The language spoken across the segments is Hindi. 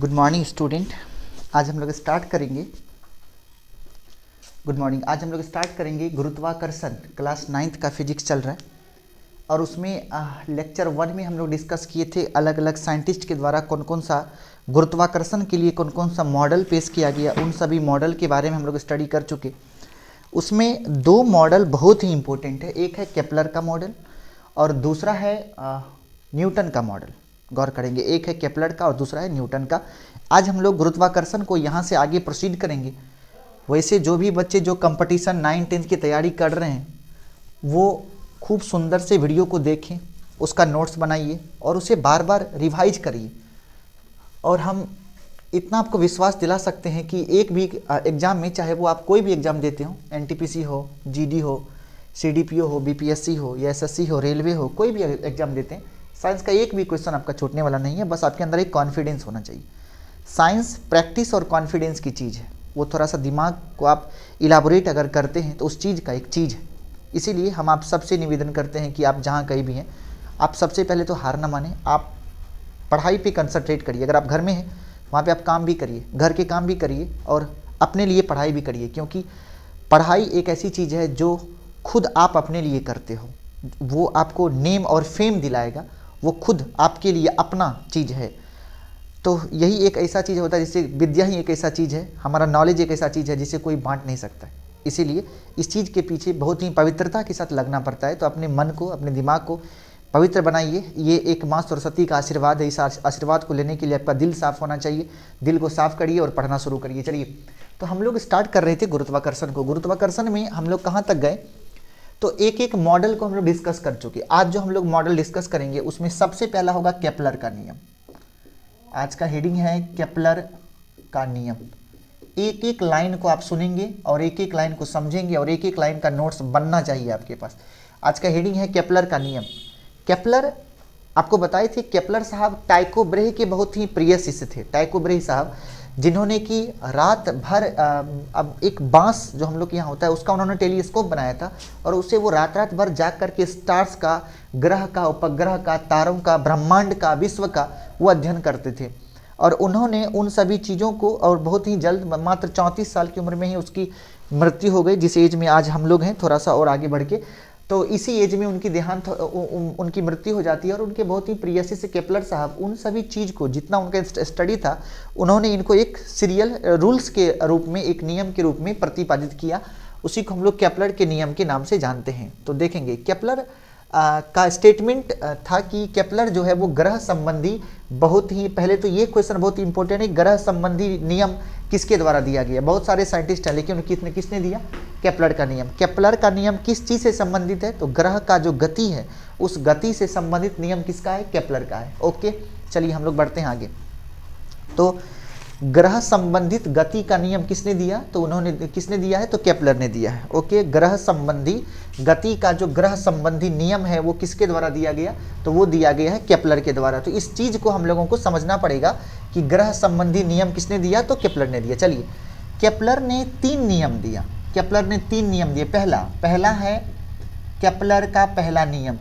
Good morning student. आज हम लोग स्टार्ट करेंगे गुड मॉर्निंग। आज हम लोग स्टार्ट करेंगे गुरुत्वाकर्षण। क्लास 9th का फिजिक्स चल रहा है और उसमें लेक्चर 1 में हम लोग डिस्कस किए थे अलग अलग साइंटिस्ट के द्वारा कौन कौन सा गुरुत्वाकर्षण के लिए कौन कौन सा मॉडल पेश किया गया। उन सभी मॉडल के बारे में हम लोग स्टडी कर चुके। उसमें दो मॉडल बहुत ही इंपॉर्टेंट है, एक है केपलर का मॉडल और दूसरा है न्यूटन का मॉडल। गौर करेंगे, एक है केपलर का और दूसरा है न्यूटन का। आज हम लोग गुरुत्वाकर्षण को यहाँ से आगे प्रोसीड करेंगे। वैसे जो भी बच्चे जो कंपटीशन 9-10 की तैयारी कर रहे हैं वो खूब सुंदर से वीडियो को देखें, उसका नोट्स बनाइए और उसे बार बार रिवाइज करिए। और हम इतना आपको विश्वास दिला सकते हैं कि एक भी एग्ज़ाम में, चाहे वो आप कोई भी एग्ज़ाम देते हो, एनटीपीसी हो, जीडी हो, सीडीपीओ हो, बीपीएससी हो या एसएससी हो, रेलवे हो, कोई भी एग्ज़ाम देते हैं, साइंस का एक भी क्वेश्चन आपका छूटने वाला नहीं है। बस आपके अंदर एक कॉन्फिडेंस होना चाहिए। साइंस प्रैक्टिस और कॉन्फिडेंस की चीज़ है। वो थोड़ा सा दिमाग को आप इलाबोरेट अगर करते हैं तो उस चीज़ का एक चीज़ है। इसीलिए हम आप सबसे निवेदन करते हैं कि आप जहाँ कहीं भी हैं, आप सबसे पहले तो हार ना मानें, आप पढ़ाई पे कंसंट्रेट करिए। अगर आप घर में हैं वहाँ पे आप काम भी करिए, घर के काम भी करिए और अपने लिए पढ़ाई भी करिए, क्योंकि पढ़ाई एक ऐसी चीज़ है जो खुद आप अपने लिए करते हो। वो आपको नेम और फेम दिलाएगा, वो खुद आपके लिए अपना चीज़ है। तो यही एक ऐसा चीज़ होता है जिससे विद्या ही एक ऐसा चीज़ है, हमारा नॉलेज एक ऐसा चीज़ है जिसे कोई बांट नहीं सकता है। इसीलिए इस चीज़ के पीछे बहुत ही पवित्रता के साथ लगना पड़ता है। तो अपने मन को, अपने दिमाग को पवित्र बनाइए। ये एक माँ सरस्वती का आशीर्वाद है। इस आशीर्वाद को लेने के लिए आपका दिल साफ़ होना चाहिए। दिल को साफ़ करिए और पढ़ना शुरू करिए। चलिए, तो हम लोग स्टार्ट कर रहे थे गुरुत्वाकर्षण को। गुरुत्वाकर्षण में हम लोग कहाँ तक गए, तो एक एक मॉडल को हम लोग डिस्कस कर चुके। आज जो हम लोग मॉडल डिस्कस करेंगे उसमें सबसे पहला होगा केपलर का नियम। आज का हेडिंग है केपलर का नियम। एक एक लाइन को आप सुनेंगे और एक एक लाइन को समझेंगे और एक एक लाइन का नोट्स बनना चाहिए आपके पास। आज का हेडिंग है केपलर का नियम। केपलर आपको बताए थे, केपलर साहब टाइको ब्रे के बहुत ही प्रिय शिष्य थे। टाइको ब्रे साहब जिन्होंने कि रात भर अब एक बांस जो हम लोग के यहाँ होता है उसका उन्होंने टेलीस्कोप बनाया था और उसे वो रात रात भर जाग करके स्टार्स का, ग्रह का, उपग्रह का, तारों का, ब्रह्मांड का, विश्व का वो अध्ययन करते थे। और उन्होंने उन सभी चीज़ों को, और बहुत ही जल्द, मात्र 34 साल की उम्र में ही उसकी मृत्यु हो गई। जिस एज में आज हम लोग हैं, थोड़ा सा और आगे बढ़ के, तो इसी एज में उनकी देहांत, उनकी मृत्यु हो जाती है। और उनके बहुत ही प्रिय शिष्य केपलर साहब उन सभी चीज़ को, जितना उनका स्टडी था, उन्होंने इनको एक सीरियल रूल्स के रूप में, एक नियम के रूप में प्रतिपादित किया। उसी को हम लोग केपलर के नियम के नाम से जानते हैं। तो देखेंगे केपलर का स्टेटमेंट था कि केपलर जो है वो ग्रह संबंधी, बहुत ही पहले तो ये क्वेश्चन बहुत ही इंपॉर्टेंट है, ग्रह संबंधी नियम किसके द्वारा दिया गया। बहुत सारे साइंटिस्ट हैं लेकिन किसने दिया, केपलर का नियम। केपलर का नियम किस चीज़ से संबंधित है, तो ग्रह का जो गति है उस गति से संबंधित नियम किसका है, केपलर का है। ओके, चलिए हम लोग बढ़ते हैं आगे। तो ग्रह संबंधित गति का नियम किसने दिया, तो उन्होंने, किसने दिया है, तो केपलर ने दिया है। ओके, ग्रह संबंधी गति का जो ग्रह संबंधी नियम है वो किसके द्वारा दिया गया, तो वो दिया गया है केपलर के द्वारा। तो इस चीज़ को हम लोगों को समझना पड़ेगा कि ग्रह संबंधी नियम किसने दिया, तो केपलर ने दिया। चलिए, केपलर ने 3 नियम दिया। केपलर ने 3 नियम दिए। पहला है केपलर का पहला नियम।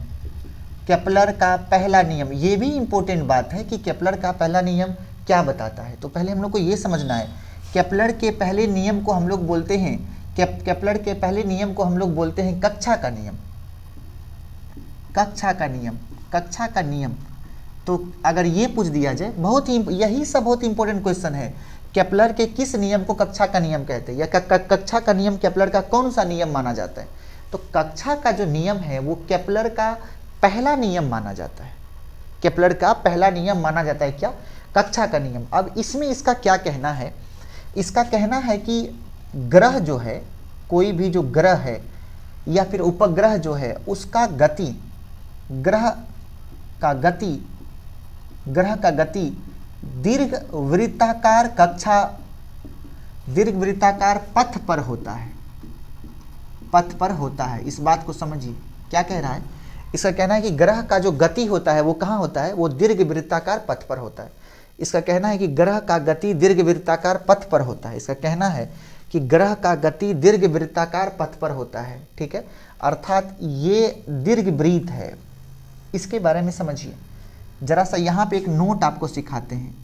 केपलर का पहला नियम, ये भी इंपॉर्टेंट बात है कि केपलर का पहला नियम क्या बताता है। तो पहले हम लोग को ये समझना है, केपलर के पहले नियम को हम लोग बोलते हैं, केपलर के पहले नियम को हम लोग बोलते हैं कक्षा का नियम। कक्षा का नियम, कक्षा का नियम। तो अगर ये पूछ दिया जाए, बहुत ही, यही सब बहुत इंपॉर्टेंट क्वेश्चन है, केपलर के किस नियम को कक्षा का नियम कहते हैं, या कक्षा का नियम केपलर का कौन सा नियम माना जाता है। तो कक्षा का जो नियम है वो केपलर का पहला नियम माना जाता है। केपलर का पहला नियम माना जाता है क्या, कक्षा का नियम। अब इसमें इसका क्या कहना है, इसका कहना है कि ग्रह जो है, कोई भी जो ग्रह है या फिर उपग्रह जो है, उसका गति, ग्रह का गति दीर्घ वृत्ताकार कक्षा, दीर्घ वृत्ताकार पथ पर होता है, पथ पर होता है। इस बात को समझिए, क्या कह रहा है, इसका कहना है कि ग्रह का जो गति होता है वो कहाँ होता है, वो दीर्घ वृत्ताकार पथ पर होता है। इसका कहना है कि ग्रह का गति दीर्घ वृत्ताकार पथ पर होता है। इसका कहना है कि ग्रह का गति दीर्घ वृत्ताकार पथ पर होता है। ठीक है, अर्थात ये दीर्घ वृत्त है। इसके बारे में समझिए। जरा सा यहाँ पे एक नोट आपको सिखाते हैं।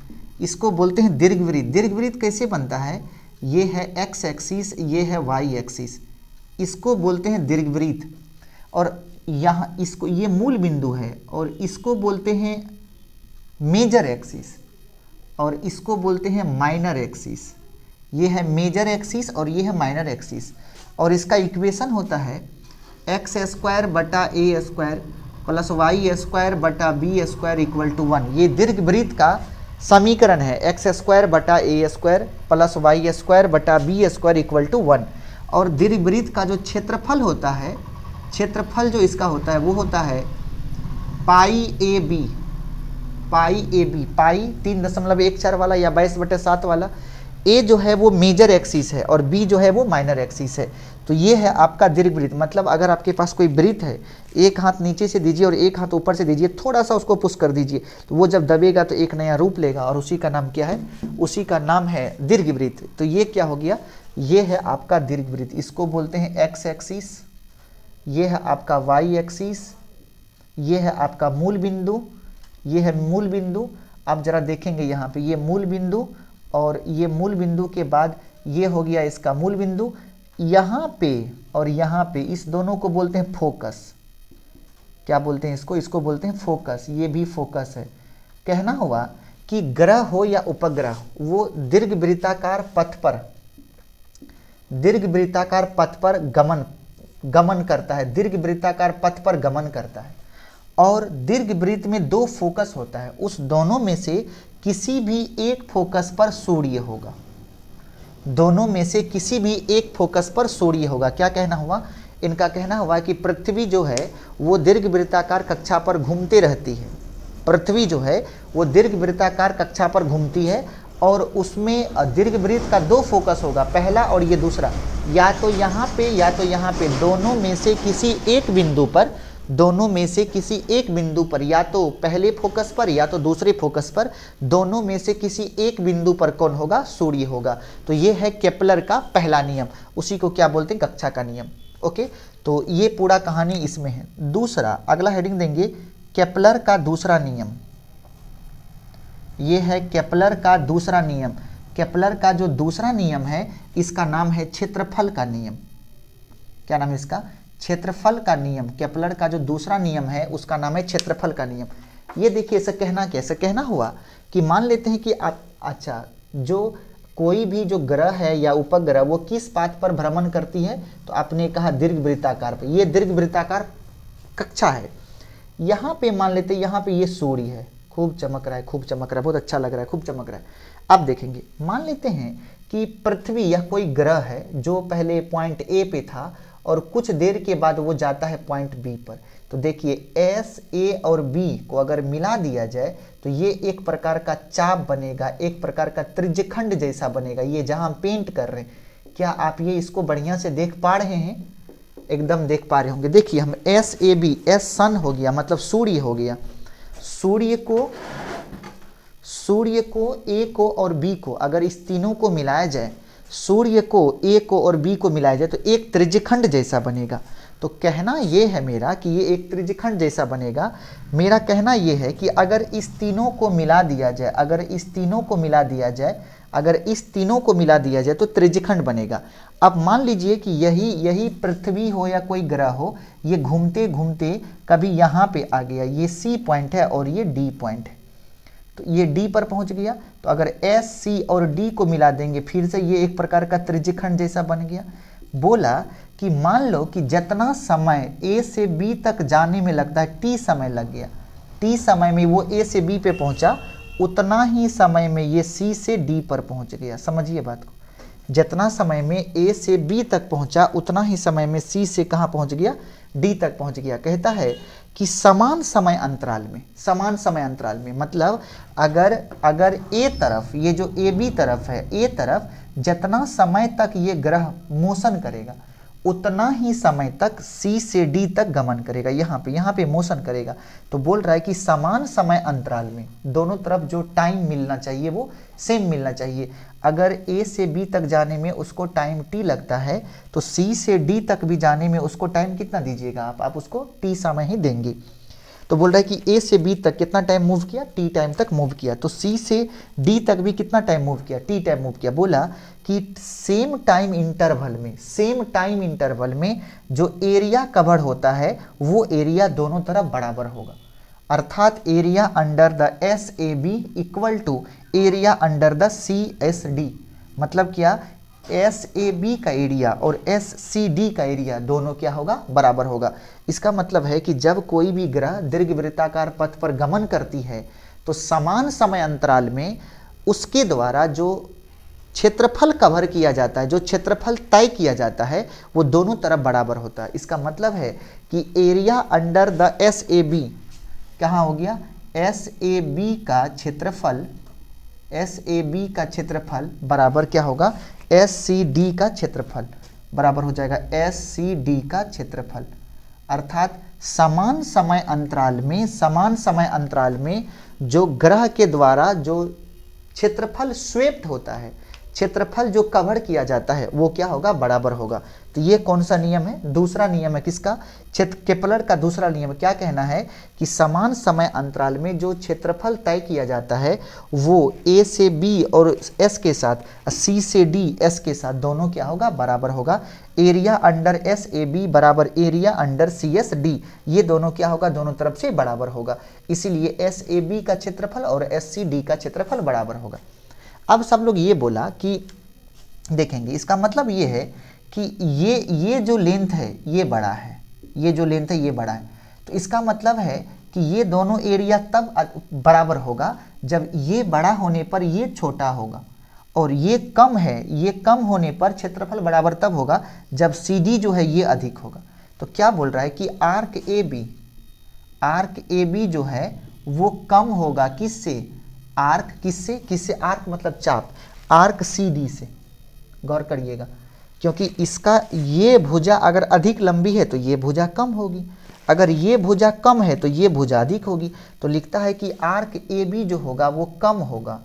इसको बोलते हैं दीर्घवृत्त। दीर्घवृत्त कैसे बनता है, ये है एक्स एक्सिस, ये है वाई एक्सिस, इसको बोलते हैं दीर्घवृत्त। और यहाँ इसको, ये मूल बिंदु है और इसको बोलते हैं मेजर एक्सिस और इसको बोलते हैं माइनर एक्सिस। ये है मेजर एक्सिस और ये है माइनर एक्सिस। और इसका इक्वेशन होता है एक्स स्क्वायर बटा ए स्क्वायर प्लस वाई स्क्वायर बटा बी स्क्वायर इक्वल टू 1। ये दीर्घवृत्त का समीकरण है, एक्स स्क्वायर बटा ए स्क्वायर प्लस वाई स्क्वायर बटा बी स्क्वायर इक्वल टू 1। और दीर्घवृत्त का जो क्षेत्रफल होता है, क्षेत्रफल जो इसका होता है वो होता है पाई ए बी। पाई 3.14 वाला या 22/7 वाला। ए जो है वो मेजर एक्सिस है और बी जो है वो माइनर एक्सिस है। तो ये है आपका दीर्घवृत्त। मतलब अगर आपके पास कोई वृत्त है, एक हाथ नीचे से दीजिए और एक हाथ ऊपर से दीजिए, थोड़ा सा उसको पुश कर दीजिए, तो वो जब दबेगा तो एक नया रूप लेगा और उसी का नाम क्या है, उसी का नाम है दीर्घवृत्त। तो ये क्या हो गया, ये है आपका दीर्घवृत्त। इसको बोलते हैं एक्स एक्सिस, ये है आपका वाई एक्सिस, ये है आपका मूल बिंदु, ये है मूल बिंदु। आप जरा देखेंगे यहाँ पे, ये मूल बिंदु और ये मूल बिंदु के बाद ये हो गया इसका मूल बिंदु। यहाँ पे और यहाँ पे, इस दोनों को बोलते हैं फोकस। क्या बोलते हैं इसको, इसको बोलते हैं फोकस। ये भी फोकस है। कहना हुआ कि ग्रह हो या उपग्रह, वो दीर्घवृत्ताकार पथ पर गमन करता है, दीर्घवृत्ताकार पथ पर गमन करता है। और दीर्घवृत्त में 2 फोकस होता है, उस दोनों में से किसी भी एक फोकस पर सूर्य होगा। दोनों में से किसी भी एक फोकस पर सूर्य होगा। क्या कहना हुआ, इनका कहना हुआ कि पृथ्वी जो है वो दीर्घवृत्ताकार कक्षा पर घूमते रहती है। पृथ्वी जो है वो दीर्घवृत्ताकार कक्षा पर घूमती है और उसमें दीर्घवृत्त का 2 फोकस होगा, पहला और ये दूसरा, या तो यहाँ पे या तो यहाँ पे। दोनों में से किसी एक बिंदु पर, या तो पहले फोकस पर या तो दूसरे फोकस पर, दोनों में से किसी एक बिंदु पर कौन होगा, सूर्य होगा। तो ये है केपलर का पहला नियम, उसी को क्या बोलते हैं, कक्षा का नियम। ओके, तो ये पूरा कहानी इसमें है। दूसरा, अगला हेडिंग देंगे केपलर का दूसरा नियम। ये है केपलर का दूसरा नियम। केपलर का जो दूसरा नियम है इसका नाम है क्षेत्रफल का नियम। क्या नाम है इसका, क्षेत्रफल का नियम। केपलर का जो दूसरा नियम है उसका नाम है क्षेत्रफल का नियम। ये देखिए, ऐसा कहना, कैसे कहना हुआ कि मान लेते हैं कि आप, अच्छा, जो कोई भी जो ग्रह है या उपग्रह वो किस पाथ पर भ्रमण करती है, तो आपने कहा दीर्घवृत्ताकार पर। ये दीर्घवृत्ताकार कक्षा है। यहाँ पे मान लेते हैं, यहाँ पे ये सूर्य है, खूब चमक रहा है, खूब चमक रहा है, बहुत अच्छा लग रहा है, खूब चमक रहा है। अब देखेंगे, मान लेते हैं कि पृथ्वी या कोई ग्रह है जो पहले पॉइंट ए पे था और कुछ देर के बाद वो जाता है पॉइंट बी पर। तो देखिए, एस, ए और बी को अगर मिला दिया जाए तो ये एक प्रकार का चाप बनेगा, एक प्रकार का त्रिज्यखंड जैसा बनेगा। ये जहां हम पेंट कर रहे हैं, क्या आप ये इसको बढ़िया से देख पा रहे हैं, एकदम देख पा रहे होंगे। देखिए, हम एस ए बी, एस सन हो गया, मतलब सूर्य हो गया। सूर्य को, ए को और बी को, अगर इस तीनों को मिलाया जाए, सूर्य को, ए को और बी को मिलाया जाए तो एक त्रिज्यखंड जैसा बनेगा। तो कहना ये है मेरा कि ये एक त्रिज्यखंड जैसा बनेगा। मेरा कहना ये है कि अगर इस तीनों को मिला दिया जाए, अगर इस तीनों को मिला दिया जाए तो त्रिज्यखंड बनेगा। अब मान लीजिए कि यही पृथ्वी हो या कोई ग्रह हो, ये घूमते घूमते कभी यहाँ पे आ गया, ये सी पॉइंट है और ये डी पॉइंट है, तो ये डी पर पहुंच गया। तो अगर एस, सी और डी को मिला देंगे, फिर से ये एक प्रकार का त्रिज्यखंड जैसा बन गया। बोला कि मान लो कि जितना समय ए से बी तक जाने में लगता है, टी समय लग गया, टी समय में वो ए से बी पे पहुंचा, उतना ही समय में ये सी से डी पर पहुंच गया। समझिए बात को, जितना समय में ए से बी तक पहुंचा उतना ही समय में सी से कहाँ पहुंच गया, डी तक पहुंच गया। कहता है कि समान समय अंतराल में, मतलब अगर ए तरफ, ये जो ए बी तरफ है, ए तरफ जितना समय तक ये ग्रह मोशन करेगा उतना ही समय तक सी से डी तक गमन करेगा, यहाँ पे मोशन करेगा। तो बोल रहा है कि समान समय अंतराल में दोनों तरफ जो टाइम मिलना चाहिए वो सेम मिलना चाहिए। अगर ए से बी तक जाने में उसको टाइम टी लगता है तो सी से डी तक भी जाने में उसको टाइम कितना दीजिएगा आप उसको टी समय ही देंगे। तो बोल रहा है कि ए से बी तक कितना टाइम मूव किया, टी टाइम तक मूव किया। तो सी से डी तक भी कितना टाइम मूव किया, टी टाइम मूव किया। बोला कि सेम टाइम इंटरवल में जो एरिया कवर होता है वो एरिया दोनों तरफ बराबर होगा। अर्थात area under the S A B equal to area under the C S D. मतलब क्या, एस ए बी का एरिया और एस सी डी का एरिया दोनों क्या होगा, बराबर होगा। इसका मतलब है कि जब कोई भी ग्रह दीर्घवृत्ताकार पथ पर गमन करती है तो समान समय अंतराल में उसके द्वारा जो क्षेत्रफल कवर किया जाता है, जो क्षेत्रफल तय किया जाता है, वो दोनों तरफ बराबर होता है। इसका मतलब है कि area under the S A B कहाँ हो गया, एस ए बी का क्षेत्रफल, एस ए बी का क्षेत्रफल बराबर क्या होगा, एस सी डी का क्षेत्रफल बराबर हो जाएगा एस सी डी का क्षेत्रफल। अर्थात समान समय अंतराल में जो ग्रह के द्वारा जो क्षेत्रफल स्वेप्ट होता है, क्षेत्रफल जो कवर किया जाता है वो क्या होगा, बराबर होगा। तो ये कौन सा नियम है, दूसरा नियम है किसका, केपलर का दूसरा नियम। क्या कहना है कि समान समय अंतराल में जो क्षेत्रफल तय किया जाता है वो ए से बी और एस के साथ, सी से डी एस के साथ दोनों क्या होगा, बराबर होगा। Area under S A B बराबर area under C S D, ये दोनों क्या होगा, दोनों तरफ से बराबर होगा। इसीलिए एस ए बी का क्षेत्रफल और एस सी डी का क्षेत्रफल बराबर होगा। अब सब लोग ये बोला कि देखेंगे, इसका मतलब ये है कि ये जो लेंथ है ये बड़ा है, ये जो लेंथ है ये बड़ा है। तो इसका मतलब है कि ये दोनों एरिया तब बराबर होगा जब ये बड़ा होने पर ये छोटा होगा, और ये कम है, ये कम होने पर क्षेत्रफल बराबर तब होगा जब सी डी जो है ये अधिक होगा। तो क्या बोल रहा है कि आर्क ए बी जो है वो कम होगा किससे, आर्क किससे, आर्क मतलब चाप, आर्क सी डी से। गौर करिएगा, क्योंकि इसका ये भुजा अगर अधिक लंबी है तो ये भुजा कम होगी, अगर ये भुजा कम है तो ये भुजा अधिक होगी। तो लिखता है कि आर्क ए बी जो होगा वो कम होगा,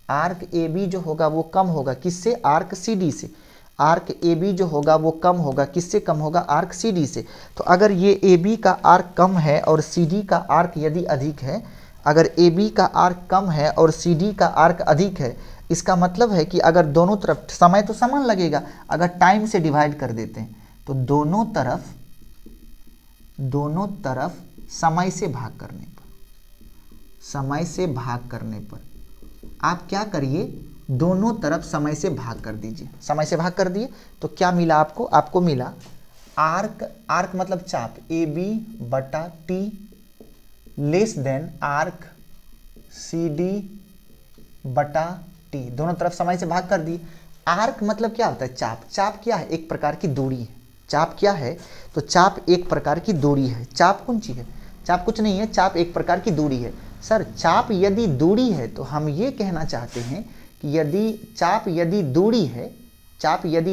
आर्क ए बी जो होगा वो कम होगा किससे, आर्क सी डी से। आर्क ए बी जो होगा वो कम होगा किससे, कम होगा आर्क सी डी से। तो अगर ये ए बी का आर्क कम है और सी डी का आर्क यदि अधिक है, अगर ए बी का आर्क कम है और सी डी का आर्क अधिक है, इसका मतलब है कि अगर दोनों तरफ समय तो समान लगेगा, अगर टाइम से डिवाइड कर देते हैं तो दोनों तरफ समय से भाग करने पर आप क्या करिए, दोनों तरफ समय से भाग कर दीजिए। समय से भाग कर दिए तो क्या मिला आपको, आपको मिला आर्क मतलब चाप ए बी बटा T less than arc C D बटा टी, दोनों तरफ समय से भाग कर दिए। आर्क मतलब क्या होता है, चाप क्या है, एक प्रकार की दूरी है। चाप क्या है, तो चाप एक प्रकार की दूरी है। चाप कौन चीज है, चाप कुछ नहीं है, चाप एक प्रकार की दूरी है। सर चाप यदि दूरी है तो हम ये कहना चाहते हैं कि यदि चाप यदि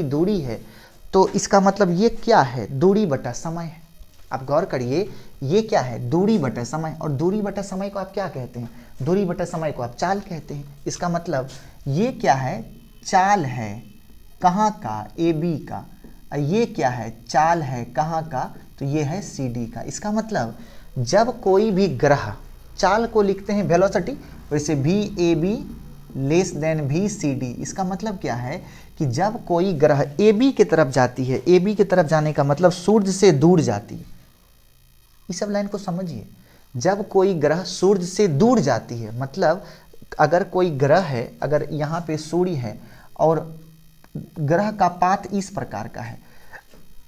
दूरी है तो इसका मतलब ये क्या है, दूरी बटा समय है। आप गौर करिए, ये क्या है, दूरी बटा समय, और दूरी बटा समय को आप क्या कहते हैं, दूरी बटा समय को आप चाल कहते हैं। इसका मतलब ये क्या है, चाल है कहाँ का, ए बी का, ये क्या है, चाल है कहाँ का, तो ये है सी डी का। इसका मतलब जब कोई भी ग्रह, चाल को लिखते हैं वेलोसिटी, वैसे भी ए बी लेस देन भी सी डी। इसका मतलब क्या है कि जब कोई ग्रह ए बी की तरफ जाती है, ए बी की तरफ जाने का मतलब सूर्य से दूर जाती है। इस सब लाइन को समझिए, जब कोई ग्रह सूर्य से दूर जाती है, मतलब अगर कोई ग्रह है, अगर यहाँ पे सूर्य है और ग्रह का पाथ इस प्रकार का है,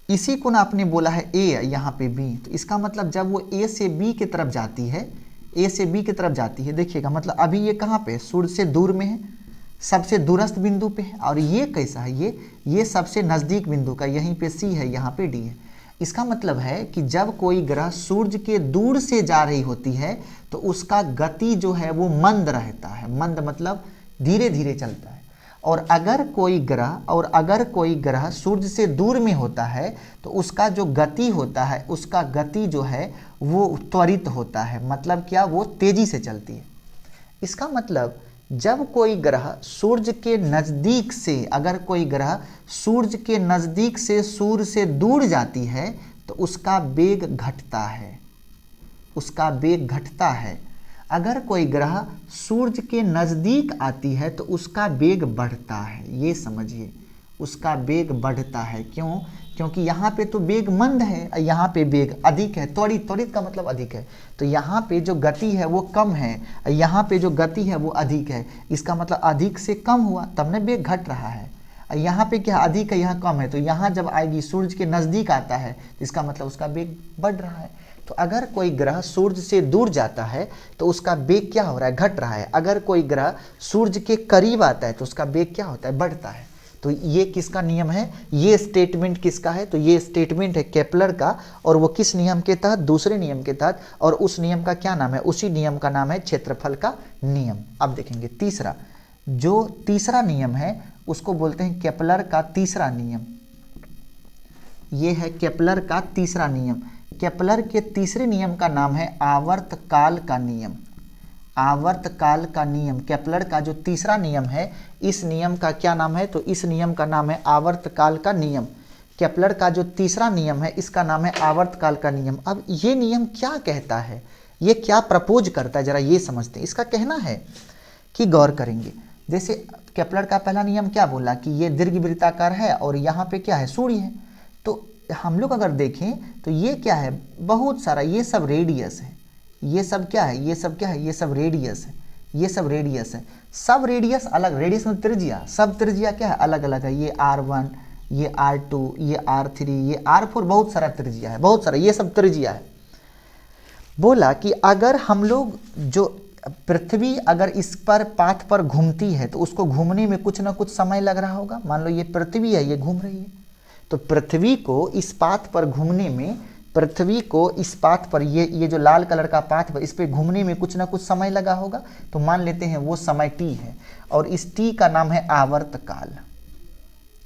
इसी को ना आपने बोला है ए, यहाँ पे बी, तो इसका मतलब जब वो ए से बी की तरफ जाती है, ए से बी की तरफ जाती है, देखिएगा मतलब अभी ये कहाँ पे, सूर्य से दूर में है, सबसे दूरस्थ बिंदु पे है, और ये कैसा है, ये सबसे नज़दीक बिंदु का, यहीं पे सी है, यहाँ पे डी है। इसका मतलब है कि जब कोई ग्रह सूर्य के दूर से जा रही होती है तो उसका गति जो है वो मंद रहता है, मंद मतलब धीरे धीरे चलता है। और अगर कोई ग्रह सूर्य से दूर में होता है तो उसका जो गति होता है, उसका गति जो है वो त्वरित होता है, मतलब क्या, वो तेजी से चलती है। इसका मतलब जब कोई ग्रह सूर्य के नज़दीक से, अगर कोई ग्रह सूर्य के नज़दीक से सूर्य से दूर जाती है तो उसका वेग घटता है। उसका वेग घटता है। अगर कोई ग्रह सूर्य के नज़दीक आती है तो उसका वेग बढ़ता है। ये समझिए, उसका वेग बढ़ता है। क्यों? क्योंकि यहाँ पे तो वेग मंद है, यहाँ पे वेग अधिक है। त्वरित, त्वरित का मतलब अधिक है। तो यहाँ पे जो गति है वो कम है, यहाँ पे जो गति है वो अधिक है। इसका मतलब अधिक से कम हुआ, तब ना वेग घट रहा है। यहाँ पे क्या अधिक है, यहाँ कम है, तो यहाँ जब आएगी सूर्य के नज़दीक आता है तो इसका मतलब उसका वेग बढ़ रहा है। तो अगर कोई ग्रह सूर्य से दूर जाता है तो उसका वेग क्या हो रहा है, घट रहा है। अगर कोई ग्रह सूर्य के करीब आता है तो उसका वेग क्या होता है, बढ़ता है। तो ये किसका नियम है, ये स्टेटमेंट किसका है, तो ये स्टेटमेंट है केपलर का। और वो किस नियम के तहत, दूसरे नियम के तहत। और उस नियम का क्या नाम है, उसी नियम का नाम है क्षेत्रफल का नियम। अब देखेंगे तीसरा, जो तीसरा नियम है उसको बोलते हैं केपलर का तीसरा नियम। ये है केपलर का तीसरा नियम। केपलर के तीसरे नियम का नाम है आवर्तकाल का नियम। आवर्तकाल का नियम, केपलर का जो तीसरा नियम है, इस नियम का क्या नाम है, तो इस नियम का नाम है आवर्तकाल का नियम। केपलर का जो तीसरा नियम है इसका नाम है आवर्तकाल का नियम। अब ये नियम क्या कहता है, ये क्या प्रपोज करता है, जरा ये समझते हैं। इसका कहना है कि गौर करेंगे, जैसे केपलर का पहला नियम क्या बोला कि ये दीर्घवृत्ताकार है और यहाँ पे क्या है, सूर्य है। तो हम लोग अगर देखें तो ये क्या है, बहुत सारा, ये सब रेडियस है। ये सब क्या है, ये सब क्या है, ये सब रेडियस है। ये सब रेडियस है। सब रेडियस अलग, रेडियस में त्रिज्या, सब त्रिज्या क्या है, अलग अलग है। ये R1, ये R2, ये R3, ये R4, बहुत सारा त्रिज्या है, बहुत सारा, ये सब त्रिज्या है। बोला कि अगर हम लोग, जो पृथ्वी अगर इस पर पाथ पर घूमती है तो उसको घूमने में कुछ ना कुछ समय लग रहा होगा। मान लो ये पृथ्वी है, ये घूम रही है, तो पृथ्वी को इस पाथ पर घूमने में, पृथ्वी को इस पाथ पर, ये जो लाल कलर का पाथ पर, इस पे घूमने में कुछ ना कुछ समय लगा होगा। तो मान लेते हैं वो समय t है, और इस t का नाम है आवर्तकाल।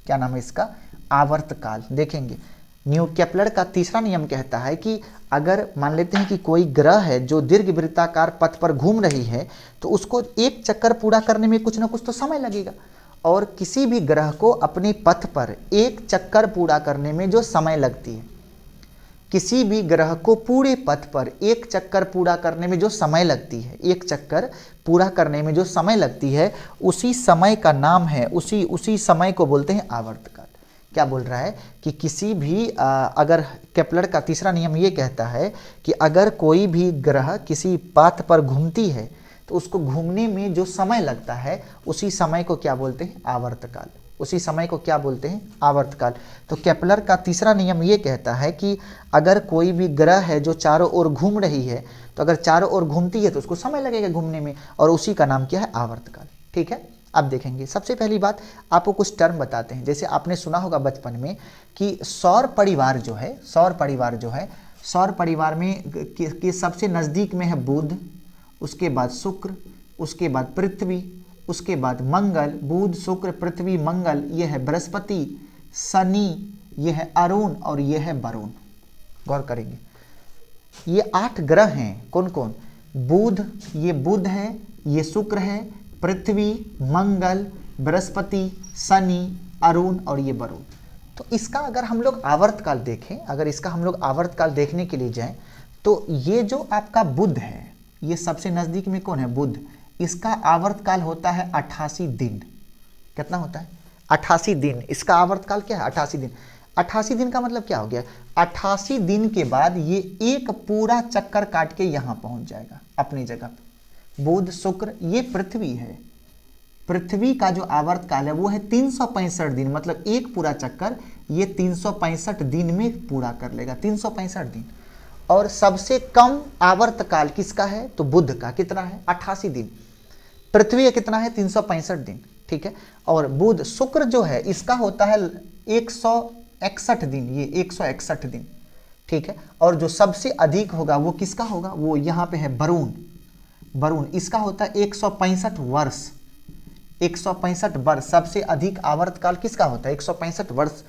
क्या नाम है इसका, आवर्तकाल। देखेंगे केपलर का तीसरा नियम कहता है कि अगर मान लेते हैं कि कोई ग्रह है जो दीर्घवृत्ताकार पथ पर घूम रही है तो उसको एक चक्कर पूरा करने में कुछ ना कुछ तो समय लगेगा। और किसी भी ग्रह को अपने पथ पर एक चक्कर पूरा करने में जो समय लगती है, किसी भी ग्रह को पूरे पथ पर एक चक्कर पूरा करने में जो समय लगती है, एक चक्कर पूरा करने में जो समय लगती है, उसी समय का नाम है, उसी समय को बोलते हैं आवर्तकाल। क्या बोल रहा है कि किसी भी अगर केपलर का तीसरा नियम ये कहता है कि अगर कोई भी ग्रह किसी पाथ पर घूमती है तो उसको घूमने में जो समय लगता है, उसी समय को क्या बोलते हैं, आवर्तकाल। उसी समय को क्या बोलते हैं, आवर्तकाल। तो केपलर का तीसरा नियम ये कहता है कि अगर कोई भी ग्रह है जो चारों ओर घूम रही है, तो अगर चारों ओर घूमती है तो उसको समय लगेगा घूमने में, और उसी का नाम क्या है, आवर्तकाल। ठीक है। अब देखेंगे, सबसे पहली बात आपको कुछ टर्म बताते हैं। जैसे आपने सुना होगा बचपन में कि सौर परिवार जो है, सौर परिवार में कि सबसे नज़दीक में है बुध, उसके बाद शुक्र, उसके बाद पृथ्वी, उसके बाद मंगल। बुध, शुक्र, पृथ्वी, मंगल, ये है बृहस्पति, शनि, ये है अरुण, और ये है वरुण। गौर करेंगे, ये 8 ग्रह हैं। कौन कौन, बुध, ये बुध है, ये शुक्र है, पृथ्वी, मंगल, बृहस्पति, शनि, अरुण, और ये वरुण। तो इसका अगर हम लोग आवर्तकाल देखें, अगर इसका हम लोग आवर्तकाल देखने के लिए जाएं, तो ये जो आपका बुध है, ये सबसे नज़दीक में कौन है, बुध, इसका आवर्तकाल होता है 88 दिन। कितना होता है, 88 दिन। इसका आवर्तकाल क्या है, 88 दिन। 88 दिन का मतलब क्या हो गया, 88 दिन के बाद ये एक पूरा चक्कर काट के यहाँ पहुँच जाएगा अपनी जगह पे। बुध, शुक्र, ये पृथ्वी है, पृथ्वी का जो आवर्तकाल है वो है 365 दिन, मतलब एक पूरा चक्कर ये 365 दिन में पूरा कर लेगा, 365 दिन। और सबसे कम आवर्तकाल किसका है, तो बुध का। कितना है, 88 दिन। पृथ्वी का कितना है, 365 दिन। ठीक है। और बुध, शुक्र जो है इसका होता है 161 दिन, ये 161 दिन। ठीक है। और जो सबसे अधिक होगा वो किसका होगा, वो यहाँ पे है वरुण। वरुण, इसका होता है 165 वर्ष, 165 वर्ष। सबसे अधिक आवर्तकाल किसका होता है, 165 वर्ष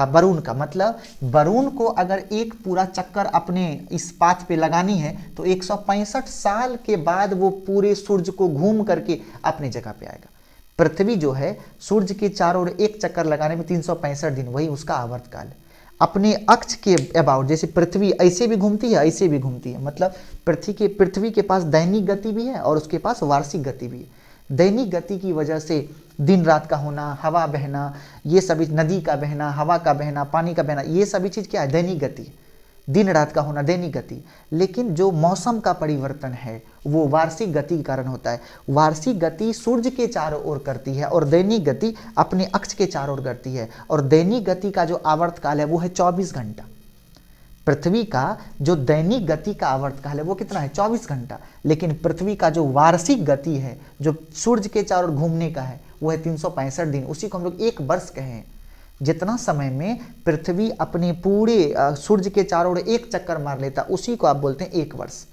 वरुण का। मतलब वरुण को अगर एक पूरा चक्कर अपने इस पाथ पे लगानी है तो 165 साल के बाद वो पूरे सूर्य को घूम करके अपनी जगह पे आएगा। पृथ्वी जो है सूर्य के चारों ओर एक चक्कर लगाने में 365 दिन, वही उसका आवर्तकाल है। अपने अक्ष के अबाउट, जैसे पृथ्वी ऐसे भी घूमती है ऐसे भी घूमती है, मतलब पृथ्वी के पास दैनिक गति भी है और उसके पास वार्षिक गति भी है। दैनिक गति की वजह से दिन रात का होना, हवा बहना, ये सभी, नदी का बहना, हवा का बहना, पानी का बहना, ये सभी चीज़ क्या है, दैनिक गति, दिन रात का होना दैनिक गति। लेकिन जो मौसम का परिवर्तन है वो वार्षिक गति के कारण होता है। वार्षिक गति सूर्य के चारों ओर करती है और दैनिक गति अपने अक्ष के चारों ओर करती है। और दैनिक गति का जो आवर्तकाल है वो है 24 घंटा। पृथ्वी का जो दैनिक गति का आवर्तकाल है वो कितना है, 24 घंटा। लेकिन पृथ्वी का जो वार्षिक गति है, जो सूर्य के चारों ओर घूमने का है, वो है 365 दिन। उसी को हम लोग एक वर्ष कहें। जितना समय में पृथ्वी अपने पूरे सूर्य के चारों ओर एक चक्कर मार लेता, उसी को आप बोलते हैं एक वर्ष।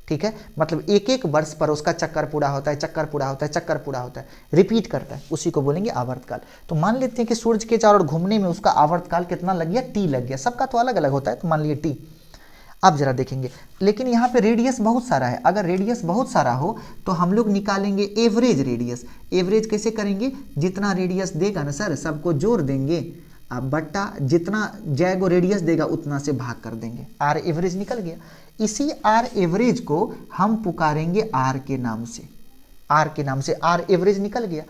ठीक है, मतलब एक एक वर्ष पर उसका चक्कर पूरा होता है, चक्कर पूरा होता है, चक्कर पूरा होता है, रिपीट करता है, उसी को बोलेंगे आवर्तकाल। तो मान लेते हैं कि सूर्य के चारों ओर घूमने में उसका आवर्तकाल कितना लग गया, टी लग गया। सबका तो अलग अलग होता है, तो मान लिए टी। अब जरा देखेंगे, लेकिन यहाँ पे रेडियस बहुत सारा है। अगर रेडियस बहुत सारा हो तो हम लोग निकालेंगे एवरेज रेडियस। एवरेज कैसे करेंगे, जितना रेडियस देगा ना सर, सबको जोड़ देंगे, अब बट्टा जितना जैगो रेडियस देगा उतना से भाग कर देंगे, आर एवरेज निकल गया। इसी आर एवरेज को हम पुकारेंगे आर के नाम से, आर के नाम से आर एवरेज निकल गया।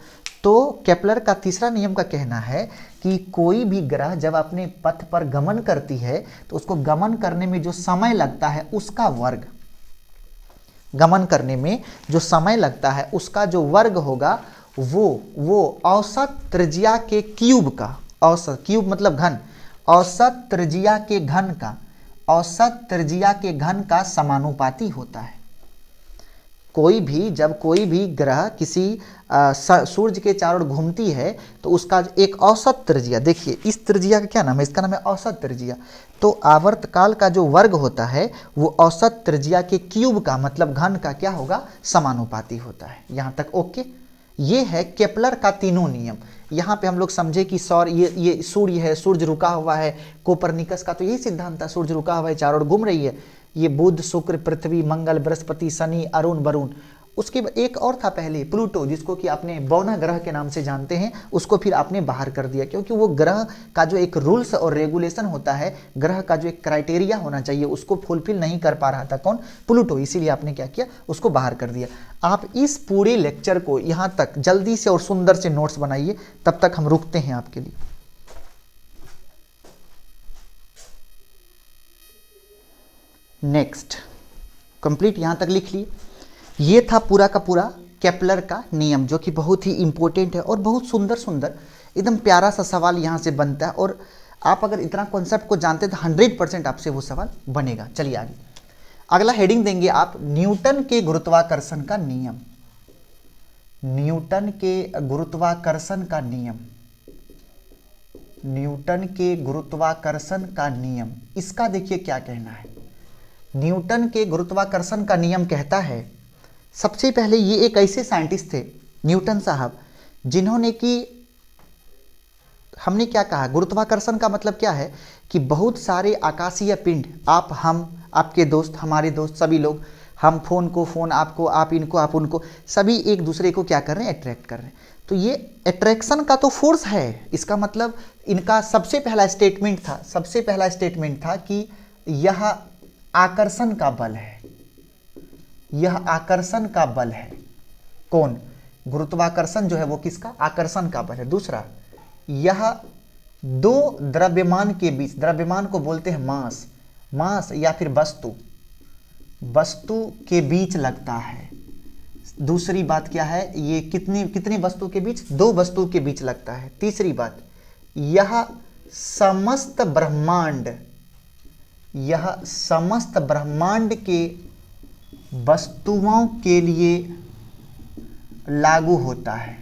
तो केपलर का तीसरा नियम का कहना है कि कोई भी ग्रह जब अपने पथ पर गमन करती है तो उसको गमन करने में जो समय लगता है उसका वर्ग, गमन करने में जो समय लगता है उसका जो वर्ग होगा वो औसत त्रिज्या के क्यूब का, औसत क्यूब मतलब घन, औसत त्रिज्या के घन का, औसत त्रिज्या के घन का समानुपाती होता है। जब कोई भी ग्रह किसी सूर्य के चारों ओर घूमती है तो उसका एक औसत त्रिज्या, देखिए इस त्रिज्या का क्या नाम है, इसका नाम है औसत त्रिज्या। तो आवर्तकाल का जो वर्ग होता है वो औसत त्रिज्या के क्यूब का मतलब घन का क्या होगा, समानुपाती होता है। यहाँ तक ओके। ये है केपलर का तीनों नियम। यहाँ पे हम लोग समझे कि ये सूर्य है, सूर्य रुका हुआ है। कोपरनिकस का तो यही सिद्धांत था, सूर्य रुका हुआ है, चारों ओर घूम रही है। ये बुध, शुक्र, पृथ्वी, मंगल, बृहस्पति, शनि, अरुण, वरुण। उसके बाद एक और था पहले, प्लूटो, जिसको कि आपने बौना ग्रह के नाम से जानते हैं, उसको फिर आपने बाहर कर दिया, क्योंकि वो ग्रह का जो एक रूल्स और रेगुलेशन होता है, ग्रह का जो एक क्राइटेरिया होना चाहिए, उसको फुलफिल नहीं कर पा रहा था। कौन, प्लूटो। इसीलिए आपने क्या किया, उसको बाहर कर दिया। आप इस पूरे लेक्चर को यहाँ तक जल्दी से और सुंदर से नोट्स बनाइए, तब तक हम रुकते हैं आपके लिए। नेक्स्ट कंप्लीट यहाँ तक लिख लिए। ये था पूरा का पूरा केपलर का नियम, जो कि बहुत ही इंपॉर्टेंट है और बहुत सुंदर सुंदर एकदम प्यारा सा सवाल यहाँ से बनता है। और आप अगर इतना कॉन्सेप्ट को जानते हैं तो 100% आपसे वो सवाल बनेगा। चलिए आगे, अगला हेडिंग देंगे आप, न्यूटन के गुरुत्वाकर्षण का नियम। न्यूटन के गुरुत्वाकर्षण का नियम, न्यूटन के गुरुत्वाकर्षण का नियम, इसका देखिए क्या कहना है। न्यूटन के गुरुत्वाकर्षण का नियम कहता है, सबसे पहले ये एक ऐसे साइंटिस्ट थे न्यूटन साहब, जिन्होंने कि हमने क्या कहा, गुरुत्वाकर्षण का मतलब क्या है कि बहुत सारे आकाशीय पिंड, आप, हम, आपके दोस्त, हमारे दोस्त, सभी लोग, हम फोन को फोन, आपको आप, इनको आप, उनको, सभी एक दूसरे को क्या कर रहे हैं, अट्रैक्ट कर रहे हैं। तो ये अट्रैक्शन का तो फोर्स है। इसका मतलब इनका सबसे पहला स्टेटमेंट था कि यह आकर्षण का बल है, यह आकर्षण का बल है। कौन, गुरुत्वाकर्षण जो है वो किसका, आकर्षण का बल है। दूसरा, यह दो द्रव्यमान के बीच, द्रव्यमान को बोलते हैं मास, मास या फिर वस्तु के बीच लगता है। दूसरी बात क्या है, ये कितनी वस्तु के बीच, दो वस्तु के बीच लगता है। तीसरी बात, यह समस्त ब्रह्मांड के वस्तुओं के लिए लागू होता है,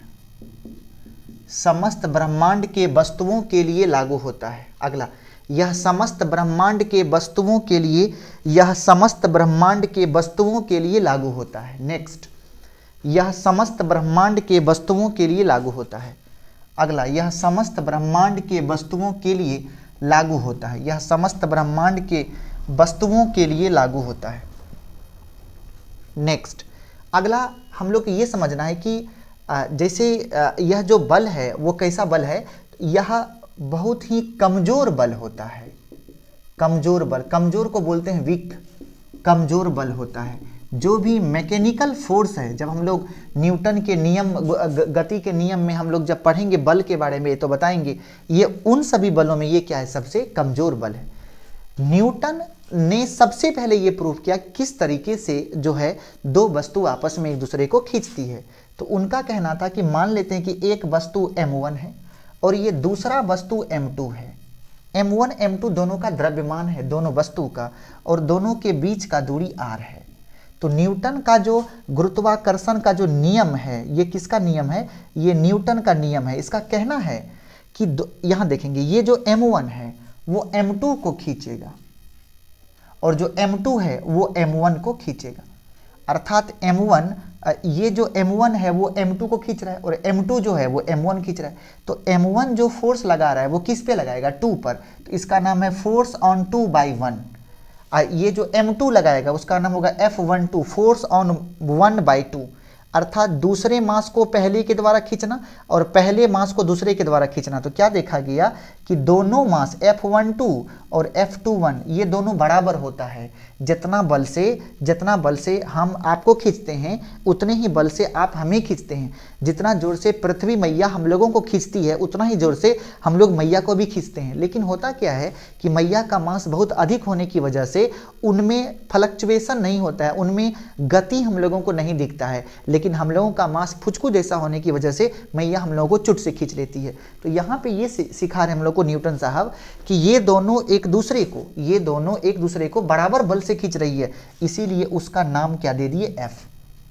समस्त ब्रह्मांड के वस्तुओं के लिए लागू होता है। अगला, यह समस्त ब्रह्मांड के वस्तुओं के लिए, यह समस्त ब्रह्मांड के वस्तुओं के लिए लागू होता है। नेक्स्ट, यह समस्त ब्रह्मांड के वस्तुओं के लिए लागू होता है। अगला, यह समस्त ब्रह्मांड के वस्तुओं के लिए लागू होता है, यह समस्त ब्रह्मांड के वस्तुओं के लिए लागू होता है। नेक्स्ट, अगला हम लोग को ये समझना है कि जैसे यह जो बल है वो कैसा बल है, यह बहुत ही कमज़ोर बल होता है। कमजोर बल, कमजोर को बोलते हैं वीक, कमजोर बल होता है। जो भी मैकेनिकल फोर्स है, जब हम लोग न्यूटन के नियम, गति के नियम में हम लोग जब पढ़ेंगे बल के बारे में तो बताएंगे, ये उन सभी बलों में ये क्या है, सबसे कमजोर बल है। न्यूटन ने सबसे पहले ये प्रूव किया किस तरीके से जो है दो वस्तु आपस में एक दूसरे को खींचती है। तो उनका कहना था कि मान लेते हैं कि एक वस्तु m1 है और ये दूसरा वस्तु m2 है। m1 m2 दोनों का द्रव्यमान है, दोनों वस्तु का, और दोनों के बीच का दूरी r है। तो न्यूटन का जो गुरुत्वाकर्षण का जो नियम है, ये किसका नियम है, ये न्यूटन का नियम है। इसका कहना है कि यहाँ देखेंगे ये जो m1 है वो m2 को खींचेगा और जो m2 है वो m1 को खींचेगा। अर्थात m1, ये जो m1 है वो m2 को खींच रहा है और m2 जो है वो m1 खींच रहा है। तो m1 जो फोर्स लगा रहा है वो किस पे लगाएगा, 2 पर, तो इसका नाम है फोर्स ऑन 2/1। ये जो m2 लगाएगा उसका नाम होगा F12, फोर्स ऑन 1/2। अर्थात दूसरे मास को पहले के द्वारा खींचना और पहले मास को दूसरे के द्वारा खींचना। तो क्या देखा गया कि दोनों मास F12 और F21 ये दोनों बराबर होता है। जितना बल से हम आपको खींचते हैं उतने ही बल से आप हमें खींचते हैं। जितना जोर से पृथ्वी मैया हम लोगों को खींचती है उतना ही जोर से हम लोग मैया को भी खींचते हैं। लेकिन होता क्या है कि मैया का मास बहुत अधिक होने की वजह से उनमें फ्लक्चुएशन नहीं होता है, उनमें गति हम लोगों को नहीं दिखता है। लेकिन हम लोगों का मास फुचकू जैसा होने की वजह से मैया हम लोगों को चुट से खींच लेती है। तो यहाँ पे ये सिखा रहे हम लोग को न्यूटन साहब कि ये दोनों एक दूसरे को बराबर बल से खींच रही है, इसीलिए उसका नाम क्या दे दिए, F।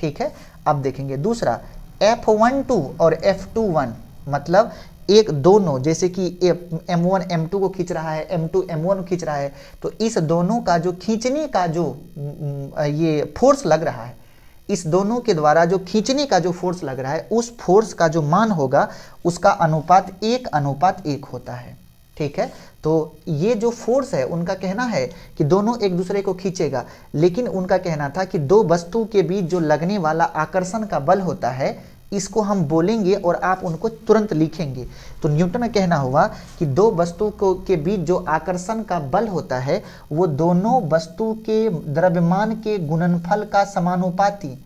ठीक है, अब देखेंगे दूसरा F12 और F21, मतलब एक दोनों, जैसे कि m1 m2 को खींच रहा है, m2 m1 को खींच रहा है, तो इस दोनों का जो खींचने का जो ये फोर्स लग रहा है, इस दोनों के द्वारा जो खींचने का जो फोर्स लग रहा है, उस फोर्स का जो मान होगा उसका अनुपात 1:1 होता है। ठीक है, तो ये जो फोर्स है उनका कहना है कि दोनों एक दूसरे को खींचेगा, लेकिन उनका कहना था कि दो वस्तु के बीच जो लगने वाला आकर्षण का बल होता है इसको हम बोलेंगे और आप उनको तुरंत लिखेंगे। तो न्यूटन का कहना हुआ कि दो वस्तु के बीच जो आकर्षण का बल होता है वो दोनों वस्तु के द्रव्यमान के गुणनफल का समानुपाती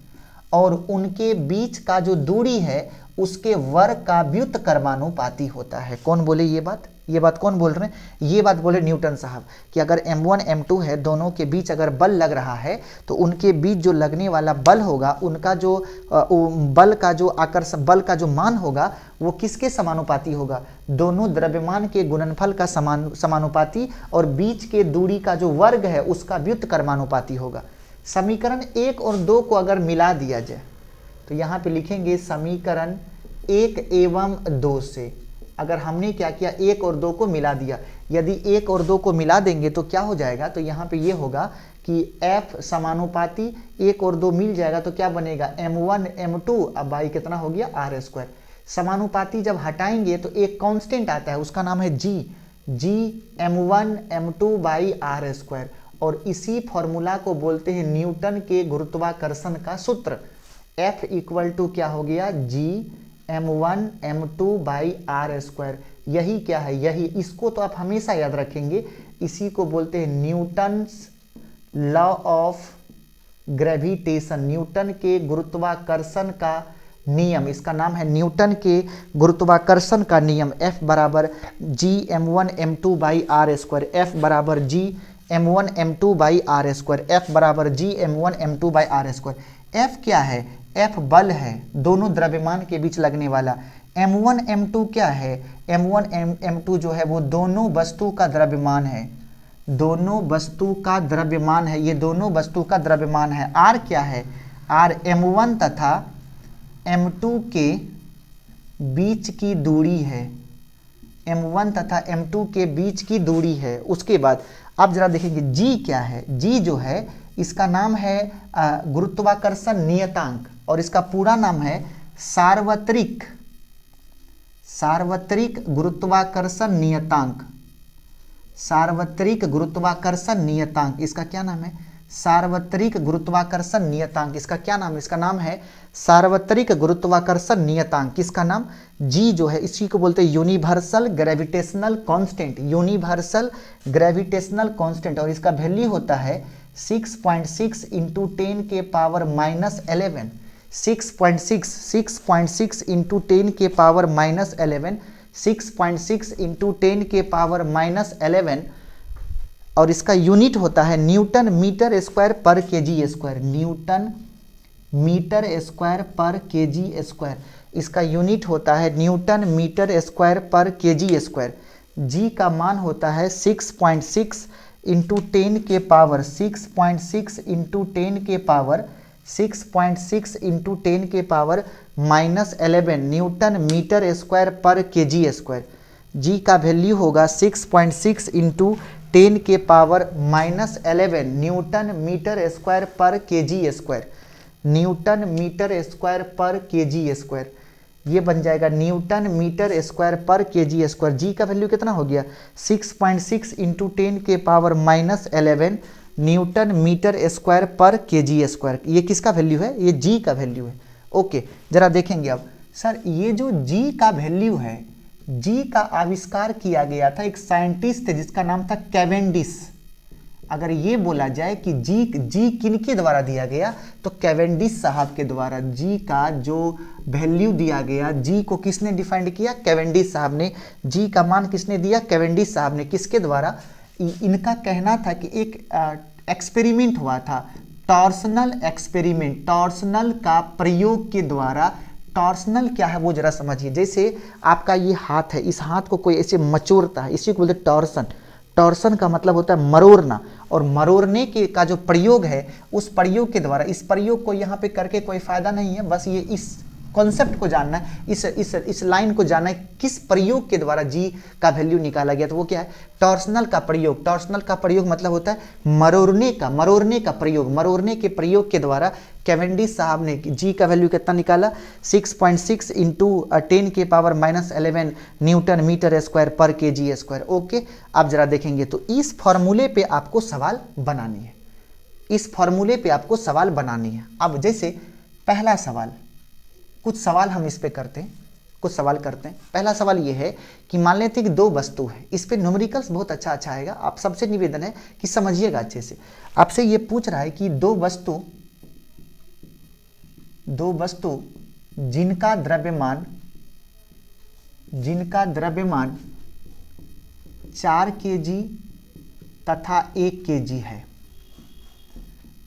और उनके बीच का जो दूरी है उसके वर्ग का व्युत्क्रमानुपाती होता है। कौन बोले ये बात कौन बोल रहे हैं, ये बात बोले न्यूटन साहब कि अगर m1 m2 है, दोनों के बीच अगर बल लग रहा है तो उनके बीच जो लगने वाला बल होगा, उनका जो बल का जो मान होगा वो किसके समानुपाती होगा, दोनों द्रव्यमान के गुणनफल का समानुपाती और बीच के दूरी का जो वर्ग है उसका व्युत्क्रमानुपाती होगा। समीकरण 1 और 2 को अगर मिला दिया जाए तो यहाँ पे लिखेंगे समीकरण 1 एवं 2 से अगर हमने क्या किया, 1 और 2 को मिला दिया, यदि 1 और 2 को मिला देंगे तो क्या हो जाएगा, तो यहाँ पे ये होगा कि F समानुपाती 1 और 2 मिल जाएगा तो क्या बनेगा, m1 m2, अब भाई कितना हो गया r²। समानुपाती जब हटाएंगे तो एक कांस्टेंट आता है उसका नाम है g m1 m2/r², और इसी फॉर्मूला को बोलते हैं न्यूटन के गुरुत्वाकर्षण का सूत्र। F = क्या हो गया, g m1 m2/r²। यही क्या है, यही, इसको तो आप हमेशा याद रखेंगे, इसी को बोलते हैं Newton's law of gravitation, Newton के गुरुत्वाकर्षण का नियम। इसका नाम है न्यूटन के गुरुत्वाकर्षण का नियम। F = g m1 m2/r², F = g m1 m2/r², F = g m1 m2/r²। F क्या है, F बल है, दोनों द्रव्यमान के बीच लगने वाला। m1 m2 क्या है, m1 m2 जो है वो दोनों वस्तु का द्रव्यमान है, दोनों वस्तु का द्रव्यमान है, ये दोनों वस्तु का द्रव्यमान है। R क्या है, R m1 तथा m2 के बीच की दूरी है, m1 तथा m2 के बीच की दूरी है। उसके बाद आप जरा देखेंगे G क्या है, G जो है इसका नाम है गुरुत्वाकर्षण नियतांक और इसका पूरा नाम है सार्वत्रिक गुरुत्वाकर्षण नियतांक। सार्वत्रिक गुरुत्वाकर्षण नियतांक, इसका क्या नाम है, सार्वत्रिक गुरुत्वाकर्षण नियतांक। इसका क्या नाम है? इसका नाम है सार्वत्रिक गुरुत्वाकर्षण नियतांक। किसका नाम? जी जो है इसी को बोलते हैं universal gravitational constant, universal gravitational constant. और इसका वैल्यू होता है 6.6 इंटू 10 के पावर -11, 6.6 इंटू 10 के पावर -11, 6.6 इंटू 10 के पावर -11। और इसका यूनिट होता है न्यूटन मीटर स्क्वायर पर KG square, newton metre square पर केजी स्क्वायर। इसका यूनिट होता है न्यूटन मीटर स्क्वायर पर केजी स्क्वायर। जी का मान होता है 6.6 इंटू 10 के पावर 6.6 इंटू 10 के पावर 6.6 इंटू 10 के पावर -11 न्यूटन मीटर स्क्वायर पर केजी स्क्वायर। जी का वैल्यू होगा 6.6 इंटू 10 के पावर -11 न्यूटन मीटर स्क्वायर पर KG square, newton metre square पर केजी स्क्वायर। ये बन जाएगा न्यूटन मीटर स्क्वायर पर केजी स्क्वायर। जी का वैल्यू कितना हो गया? 6.6 इंटू 10 के पावर -11 न्यूटन मीटर स्क्वायर पर केजी स्क्वायर। ये किसका वैल्यू है? ये जी का वैल्यू है। ओके, जरा देखेंगे अब सर ये जो जी का वैल्यू है, जी का आविष्कार किया गया था एक साइंटिस्ट थे जिसका नाम था कैवेंडिश। अगर ये बोला जाए कि जी किनके द्वारा दिया गया, तो कैवेंडिश साहब के द्वारा। जी का जो वैल्यू दिया गया, जी को किसने डिफाइंड किया? कैवेंडिश साहब ने। जी का मान किसने दिया? कैवेंडिश साहब ने। किसके द्वारा? इनका कहना था कि एक एक्सपेरिमेंट हुआ था, टॉर्सनल एक्सपेरिमेंट, टॉर्सनल का प्रयोग के द्वारा। टॉर्सनल क्या है वो जरा समझिए। जैसे आपका ये हाथ है, इस हाथ को कोई ऐसे मचोड़ता है, इसी को बोलते हैं टॉर्सन। टॉर्सन का मतलब होता है मरोड़ना, और मरोड़ने के का जो प्रयोग है, उस प्रयोग के द्वारा, इस प्रयोग को यहाँ पे करके कोई फायदा नहीं है, बस ये इस कॉन्सेप्ट को जानना है, इस लाइन को जानना है, किस प्रयोग के द्वारा जी का वैल्यू निकाला गया। तो वो क्या है? टॉर्सनल का प्रयोग। टॉर्सनल का प्रयोग मतलब होता है मरोड़ने का प्रयोग। मरोड़ने के प्रयोग के द्वारा कैवेंडिश साहब ने जी का वैल्यू कितना निकाला? 6.6 इंटू 10 के पावर -11 न्यूटन मीटर स्क्वायर पर केजी स्क्वायर। ओके, आप जरा देखेंगे तो इस फॉर्मूले पे आपको सवाल बनानी है, इस फॉर्मूले पे आपको सवाल बनानी है। अब जैसे पहला सवाल, कुछ सवाल हम इस पे करते हैं, कुछ सवाल करते हैं। पहला सवाल ये है कि मान लेते हैं कि दो वस्तु है, इस पे न्यूमेरिकल्स बहुत अच्छा आएगा। आप सबसे निवेदन है कि समझिएगा अच्छे से। आपसे ये पूछ रहा है कि दो वस्तु जिनका द्रव्यमान 4 kg तथा 1 kg है,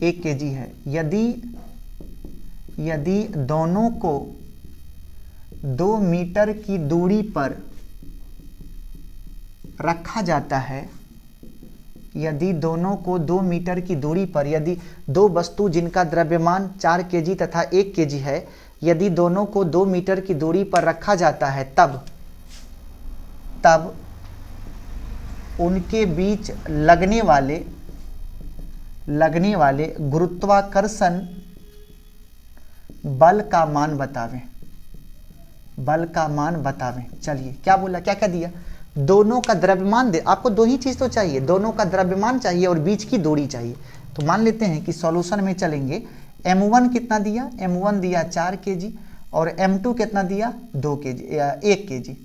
1 kg है। यदि दोनों को 2 मीटर की दूरी पर रखा जाता है, यदि दोनों को 2 मीटर की दूरी पर, यदि दो वस्तु जिनका द्रव्यमान 4 kg तथा 1 kg है, यदि दोनों को 2 मीटर की दूरी पर रखा जाता है, तब उनके बीच लगने वाले गुरुत्वाकर्षण बल का मान बतावें। चलिए क्या बोला, क्या दिया? दोनों का द्रव्यमान दे। आपको दो ही चीज तो चाहिए, दोनों का द्रव्यमान चाहिए और बीच की दूरी चाहिए। तो मान लेते हैं कि सॉल्यूशन में चलेंगे। m1 कितना दिया? m1 दिया 4 kg, और m2 कितना दिया? 2 kg, 1 kg,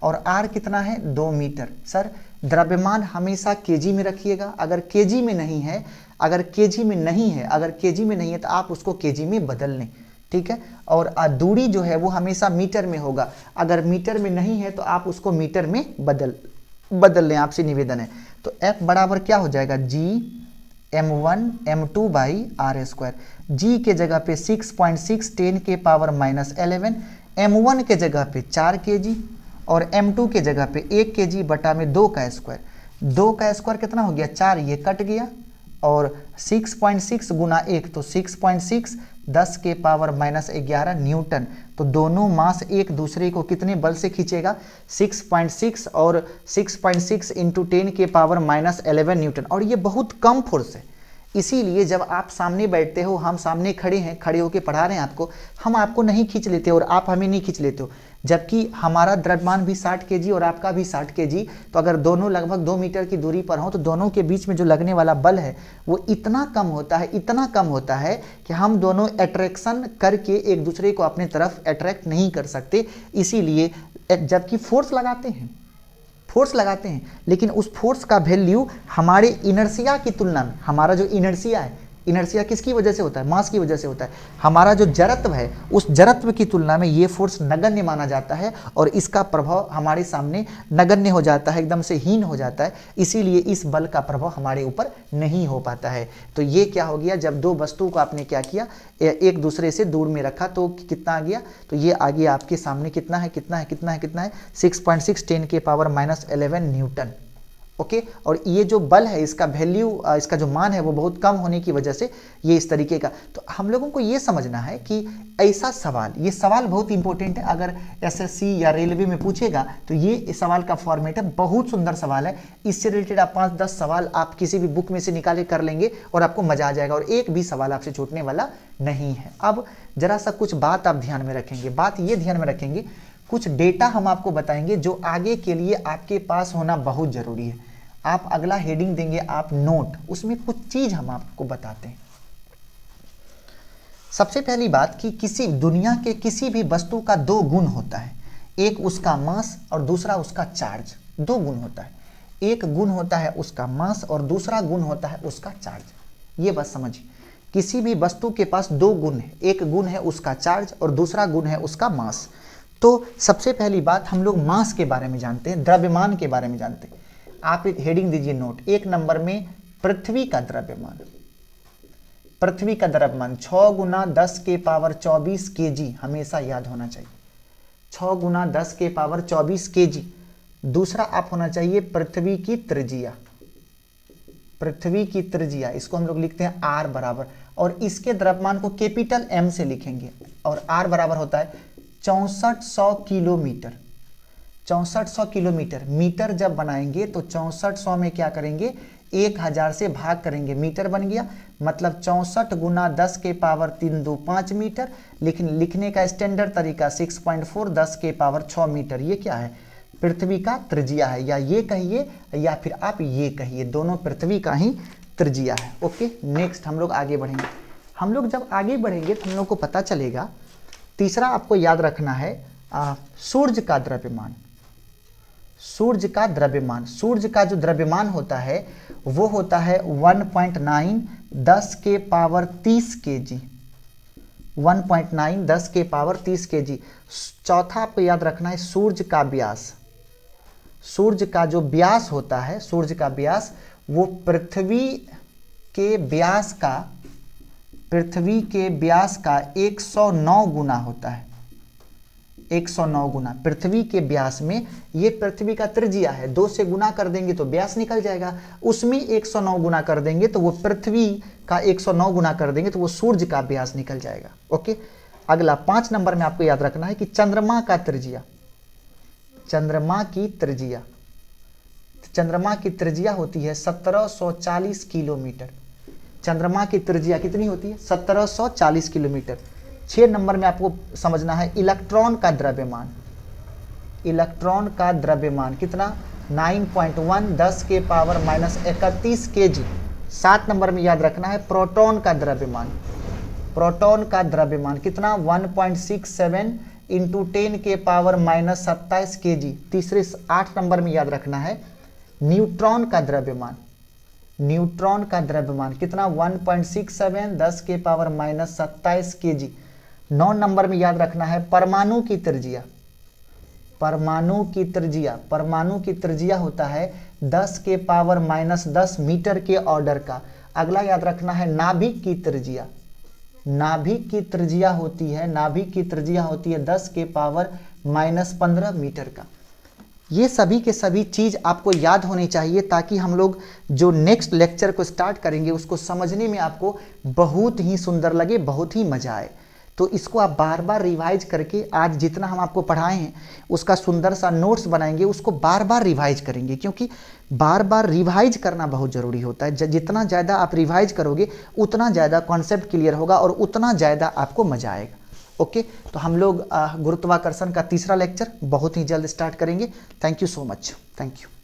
और r कितना है? 2 मीटर। सर द्रव्यमान हमेशा kg में रखिएगा। अगर kg में नहीं है तो आप उसको kg में बदल लें, ठीक है। और दूरी जो है वो हमेशा मीटर में होगा। अगर मीटर में नहीं है तो आप उसको मीटर में बदल लें, आपसे निवेदन है। तो F बराबर क्या हो जाएगा? G m1 m2 by R square. G के जगह पे 6.6 10 के पावर -11, m1 के जगह पे 4 kg और m2 के जगह पे 1 kg बटा में 2 का स्क्वायर। 2 का स्क्वायर कितना हो गया? 4, ये कट गया, और 6.6 गुना 1 तो 6.6 10 के पावर -11 न्यूटन। तो दोनों मास एक दूसरे को कितने बल से खींचेगा? 6.6 और 6.6 इंटू 10 के पावर -11 न्यूटन। और ये बहुत कम फोर्स है, इसीलिए जब आप सामने बैठते हो, हम सामने खड़े हैं, खड़े होकर पढ़ा रहे हैं आपको, हम आपको नहीं खींच लेते और आप हमें नहीं खींच लेते हो, जबकि हमारा द्रव्यमान भी 60 kg और आपका भी 60 kg। तो अगर दोनों लगभग 2 मीटर की दूरी पर हों तो दोनों के बीच में जो लगने वाला बल है वो इतना कम होता है, इतना कम होता है कि हम दोनों अट्रैक्शन करके एक दूसरे को अपने तरफ अट्रैक्ट नहीं कर सकते। इसीलिए जबकि फोर्स लगाते हैं, लेकिन उस फोर्स का वैल्यू हमारे इनर्शिया की तुलना में, हमारा जो इनर्शिया है, इनर्शिया किसकी वजह से होता है? मास की वजह से होता है। हमारा जो जड़त्व है, उस जड़त्व की तुलना में ये फोर्स नगण्य माना जाता है और इसका प्रभाव हमारे सामने नगण्य हो जाता है, एकदम से हीन हो जाता है। इसीलिए इस बल का प्रभाव हमारे ऊपर नहीं हो पाता है। तो ये क्या हो गया, जब दो वस्तु को आपने क्या किया, एक दूसरे से दूर में रखा तो कितना आ गया, तो ये आ गया आपके सामने कितना है 6.6 10 के पावर -11 न्यूटन। ओके, और ये जो बल है इसका वैल्यू, इसका जो मान है वो बहुत कम होने की वजह से ये इस तरीके का। तो हम लोगों को ये समझना है कि ऐसा सवाल, ये सवाल बहुत इंपॉर्टेंट है, अगर एसएससी या रेलवे में पूछेगा तो ये सवाल का फॉर्मेट है, बहुत सुंदर सवाल है। इससे रिलेटेड आप 5-10 सवाल आप किसी भी बुक में से निकाले कर लेंगे और आपको मजा आ जाएगा और एक भी सवाल आपसे छूटने वाला नहीं है। अब जरा सा कुछ बात आप ध्यान में रखेंगे, बात ये ध्यान में रखेंगे, कुछ डेटा हम आपको बताएंगे जो आगे के लिए आपके पास होना बहुत जरूरी है। आप अगला हेडिंग देंगे आप नोट, उसमें कुछ चीज हम आपको बताते हैं। सबसे पहली बात कि किसी दुनिया के किसी भी वस्तु का दो गुण होता है, एक उसका मास और दूसरा उसका चार्ज। दो गुण होता है, एक गुण होता है उसका मास और दूसरा गुण होता है उसका चार्ज। ये बात समझिए, किसी भी वस्तु के पास दो गुण है, एक गुण है उसका चार्ज और दूसरा गुण है उसका मास। तो सबसे पहली बात हम लोग मास के बारे में जानते हैं, द्रव्यमान के बारे में जानते हैं। आप एक हेडिंग दीजिए नोट, 1 नंबर में पृथ्वी का द्रव्यमान। पृथ्वी का द्रव्यमान 6 × 10 के पावर 24 kg, हमेशा याद होना चाहिए, 6 × 10 के पावर 24 kg। दूसरा आप होना चाहिए पृथ्वी की त्रिज्या, पृथ्वी की त्रिज्या, इसको हम लोग लिखते हैं R बराबर, और इसके द्रव्यमान को कैपिटल M से लिखेंगे और R बराबर होता है 6400 किलोमीटर। 6400 किलोमीटर, मीटर जब बनाएंगे तो 6400 में क्या करेंगे, 1000 से भाग करेंगे, मीटर बन गया, मतलब 64 × 10 के पावर 3 2 5 मीटर। लेकिन लिखने का स्टैंडर्ड तरीका 6.4 10 के पावर 6 मीटर। ये क्या है, पृथ्वी का त्रिज्या है, या ये कहिए या फिर आप ये कहिए, दोनों पृथ्वी का ही त्रिज्या है। ओके, नेक्स्ट हम लोग आगे बढ़ेंगे। हम लोग जब आगे बढ़ेंगे तो हम लोग को पता चलेगा, तीसरा आपको याद रखना है सूर्य का द्रव्यमान। सूर्य का द्रव्यमान, सूर्य का जो द्रव्यमान होता है वो होता है 1.9 10 के पावर 30 kg, 1.9 10 के पावर 30 kg। चौथा आपको याद रखना है सूर्य का व्यास। सूर्य का जो व्यास होता है, सूर्य का व्यास वो पृथ्वी के व्यास का, पृथ्वी के व्यास का 109 गुना होता है, 109 गुना पृथ्वी के व्यास में। ये पृथ्वी का त्रिज्या है, 2 से गुना कर देंगे तो व्यास निकल जाएगा, उसमें 109 गुना कर देंगे तो वो पृथ्वी का 109 गुना कर देंगे तो वो सूर्य का व्यास निकल जाएगा। ओके, अगला 5 नंबर में आपको याद रखना है कि चंद्रमा का त्रिज्या, चंद्रमा की त्रिज्या, चंद्रमा की त्रिज्या होती है 1740 किलोमीटर। चंद्रमा की त्रिज्या कितनी होती है, 1740 किलोमीटर। 6 नंबर में आपको समझना है इलेक्ट्रॉन का द्रव्यमान। इलेक्ट्रॉन का द्रव्यमान कितना, 9.1 10 के पावर -31 kg। 7 नंबर में याद रखना है प्रोटॉन का द्रव्यमान। प्रोटॉन का द्रव्यमान कितना, 1.67 × 10 के पावर -27 kg। तीसरे 8 नंबर में याद रखना है न्यूट्रॉन का द्रव्यमान। न्यूट्रॉन का द्रव्यमान कितना, 1.67 10 के पावर -27 kg। 9 नंबर में याद रखना है परमाणु की त्रिज्या। परमाणु की त्रिज्या, परमाणु की त्रिज्या होता है 10 के पावर -10 मीटर के ऑर्डर का। अगला याद रखना है नाभिक की त्रिज्या। नाभिक की त्रिज्या होती है, नाभिक की त्रिज्या होती है 10 के पावर -15 मीटर का। ये सभी के सभी चीज़ आपको याद होनी चाहिए ताकि हम लोग जो नेक्स्ट लेक्चर को स्टार्ट करेंगे उसको समझने में आपको बहुत ही सुंदर लगे, बहुत ही मजा आए। तो इसको आप बार बार रिवाइज करके आज जितना हम आपको पढ़ाए हैं उसका सुंदर सा नोट्स बनाएंगे, उसको बार बार रिवाइज करेंगे, क्योंकि बार बार रिवाइज करना बहुत ज़रूरी होता है। जितना ज़्यादा आप रिवाइज करोगे उतना ज़्यादा कॉन्सेप्ट क्लियर होगा और उतना ज़्यादा आपको मजा आएगा। ओके, तो हम लोग गुरुत्वाकर्षण का तीसरा लेक्चर बहुत ही जल्द स्टार्ट करेंगे। Thank you so much. Thank you.